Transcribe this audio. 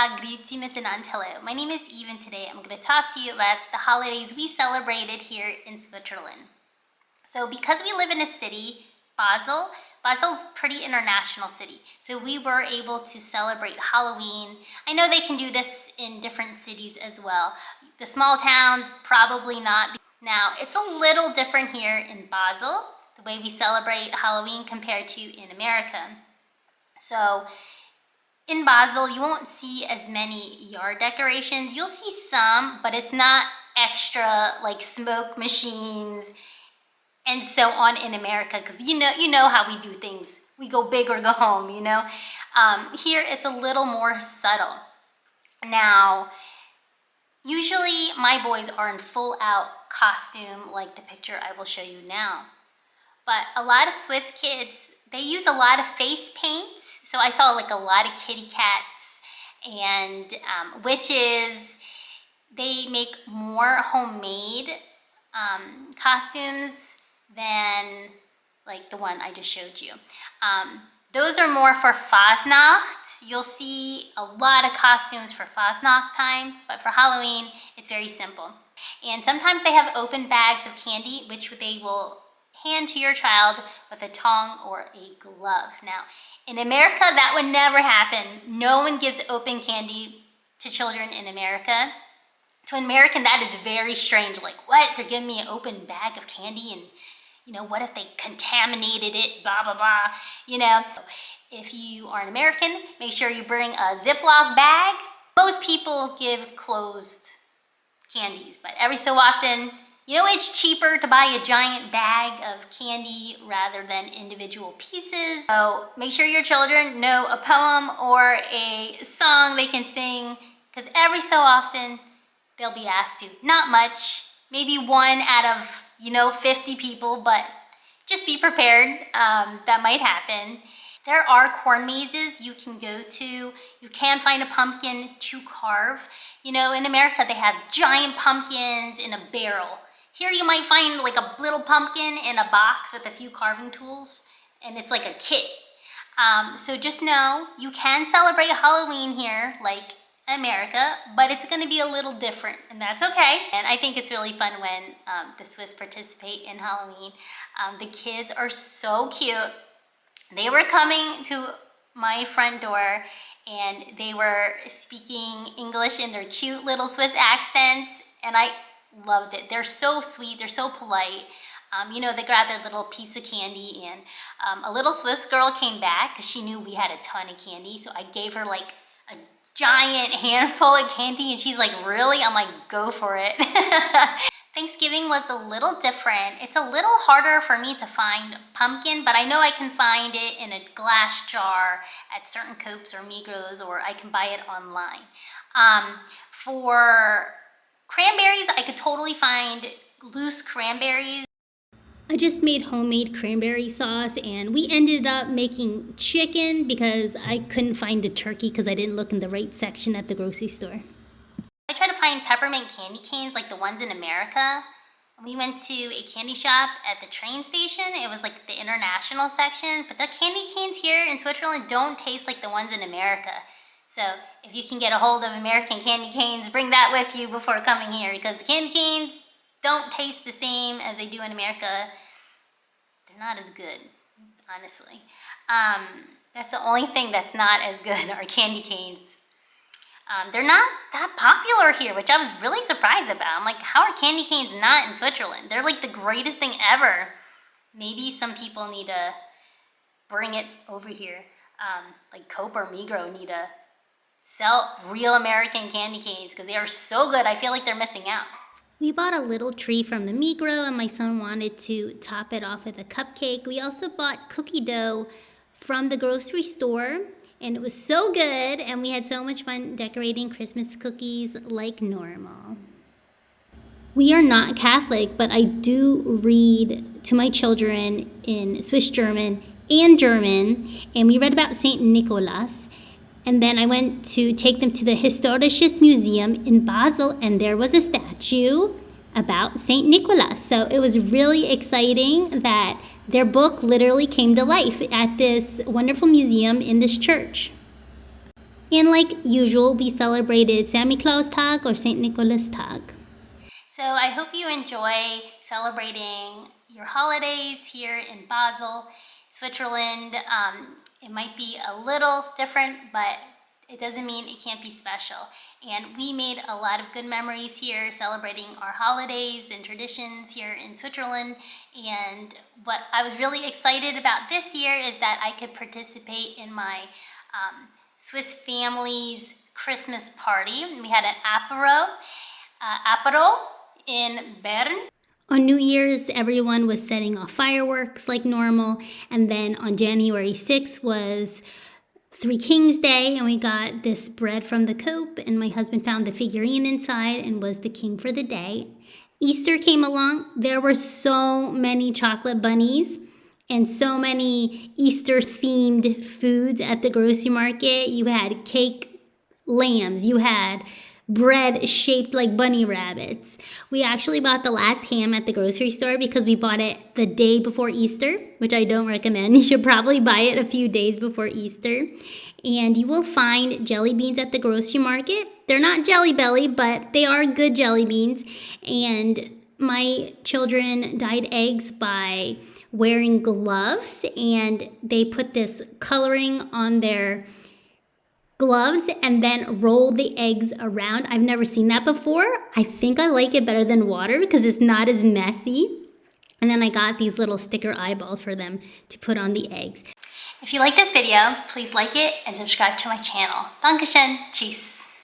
Grüezi miteinander. Hello, my name is Eve and today I'm going to talk to you about the holidays we celebrated here in Switzerland. So because we live in a city, Basel's a pretty international city. So we were able to celebrate Halloween. I know they can do this in different cities as well. The small towns, probably not. Now, it's a little different here in Basel, the way we celebrate Halloween compared to in America. So in Basel, you won't see as many yard decorations. You'll see some, but it's not extra like smoke machines and so on in America, because you know how we do things. We go big or go home, you know. Here it's a little more subtle. Now, usually my boys are in full out costume like the picture I will show you now. But a lot of Swiss kids, they use a lot of face paint. So I saw like a lot of kitty cats and witches. They make more homemade costumes than like the one I just showed you. Those are more for Fasnacht. You'll see a lot of costumes for Fasnacht time, but for Halloween, it's very simple. And sometimes they have open bags of candy, which they will hand to your child with a tongue or a glove. Now, in America, that would never happen. No one gives open candy to children in America. To an American, that is very strange. Like, what? They're giving me an open bag of candy and, you know, what if they contaminated it, blah, blah, blah, you know? If you are an American, make sure you bring a Ziploc bag. Most people give closed candies, but every so often, you know, it's cheaper to buy a giant bag of candy rather than individual pieces. So make sure your children know a poem or a song they can sing, because every so often they'll be asked to. Not much, maybe one out of, 50 people, but just be prepared. That might happen. There are corn mazes you can go to. You can find a pumpkin to carve. You know, in America, they have giant pumpkins in a barrel. Here you might find like a little pumpkin in a box with a few carving tools, and it's like a kit. So just know you can celebrate Halloween here like America, but it's going to be a little different, and that's okay. And I think it's really fun when the Swiss participate in Halloween. The kids are so cute. They were coming to my front door and they were speaking English in their cute little Swiss accents, and I loved it. They're so sweet, they're so polite. They grabbed their little piece of candy, and a little Swiss girl came back because she knew we had a ton of candy, so I gave her like a giant handful of candy, and she's like, really? I'm like, go for it. Thanksgiving was a little different. It's a little harder for me to find pumpkin, but I know I can find it in a glass jar at certain Coops or Migros, or I can buy it online. For cranberries, I could totally find loose cranberries. I just made homemade cranberry sauce, and we ended up making chicken because I couldn't find the turkey because I didn't look in the right section at the grocery store. I tried to find peppermint candy canes like the ones in America. We went to a candy shop at the train station. It was like the international section, but the candy canes here in Switzerland don't taste like the ones in America. So if you can get a hold of American candy canes, bring that with you before coming here, because the candy canes don't taste the same as they do in America. They're not as good, honestly. That's the only thing that's not as good are candy canes. They're not that popular here, which I was really surprised about. I'm like, how are candy canes not in Switzerland? They're like the greatest thing ever. Maybe some people need to bring it over here. Like Coop or Migros need to sell real American candy canes because they are so good. I feel like they're missing out. We bought a little tree from the Migros, and my son wanted to top it off with a cupcake. We also bought cookie dough from the grocery store, and it was so good, and we had so much fun decorating Christmas cookies like normal. We are not Catholic, but I do read to my children in Swiss German and German, and we read about Saint Nicholas. And then I went to take them to the Historisches Museum in Basel, and there was a statue about Saint Nicholas. So it was really exciting that their book literally came to life at this wonderful museum in this church. And like usual, we celebrated Santa Claus Tag or St. Nicholas Tag. So I hope you enjoy celebrating your holidays here in Basel, Switzerland. It might be a little different, but it doesn't mean it can't be special. And we made a lot of good memories here celebrating our holidays and traditions here in Switzerland. And what I was really excited about this year is that I could participate in my Swiss family's Christmas party. We had an apero in Bern. On New Year's, everyone was setting off fireworks like normal. And then on January 6th was Three Kings Day, and we got this bread from the Coop, and my husband found the figurine inside and was the king for the day. Easter came along. There were so many chocolate bunnies and so many Easter-themed foods at the grocery market. You had cake lambs. You had bread shaped like bunny rabbits. We actually bought the last ham at the grocery store because we bought it the day before Easter, which I don't recommend. You should probably buy it a few days before Easter. And you will find jelly beans at the grocery market. They're not Jelly Belly, but they are good jelly beans. And my children dyed eggs by wearing gloves, and they put this coloring on their gloves and then roll the eggs around. I've never seen that before. I think I like it better than water because it's not as messy. And then I got these little sticker eyeballs for them to put on the eggs. If you like this video, please like it and subscribe to my channel. Dankeschön. Tschüss.